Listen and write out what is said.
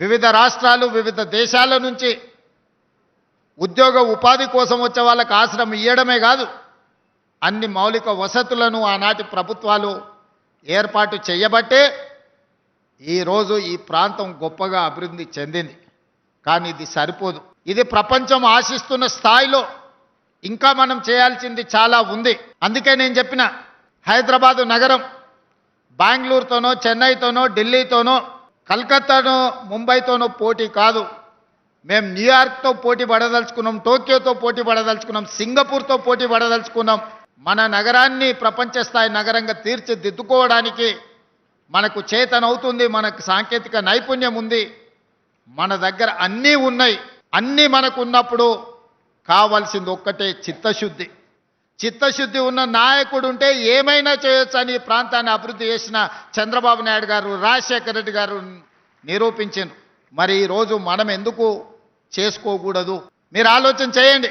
వివిధ రాష్ట్రాలు వివిధ దేశాల నుంచి ఉద్యోగ ఉపాధి కోసం వచ్చే వాళ్ళకి ఆశ్రమం ఇవ్వడమే కాదు, అన్ని మౌలిక వసతులను ఆనాటి ప్రభుత్వాలు ఏర్పాటు చేయబట్టే ఈరోజు ఈ ప్రాంతం గొప్పగా అభివృద్ధి చెందింది. కానీ ఇది సరిపోదు. ఇది ప్రపంచం ఆశిస్తున్న స్థాయిలో ఇంకా మనం చేయాల్సింది చాలా ఉంది. అందుకే నేను చెప్పిన హైదరాబాదు నగరం బెంగళూరుతోనో చెన్నైతోనో ఢిల్లీతోనో కలకత్తానో ముంబైతోనో పోటీ కాదు. మేము న్యూయార్క్తో పోటీ పడదలుచుకున్నాం, టోక్యోతో పోటీ పడదలుచుకున్నాం, సింగపూర్తో పోటీ పడదలుచుకున్నాం. మన నగరాన్ని ప్రపంచ స్థాయి నగరంగా తీర్చిదిద్దుకోవడానికి మనకు చేతనవుతుంది, మనకు సాంకేతిక నైపుణ్యం ఉంది, మన దగ్గర అన్నీ ఉన్నాయి. అన్నీ మనకు ఉన్నప్పుడు కావాల్సింది ఒక్కటే చిత్తశుద్ధి. చిత్తశుద్ధి ఉన్న నాయకుడు ఉంటే ఏమైనా చేయొచ్చు అని ఈ ప్రాంతాన్ని అభివృద్ధి చేసిన చంద్రబాబు నాయుడు గారు, రాజశేఖర రెడ్డి గారు నిరూపించారు. మరి ఈరోజు మనం ఎందుకు చేసుకోకూడదు? మీరు ఆలోచన చేయండి.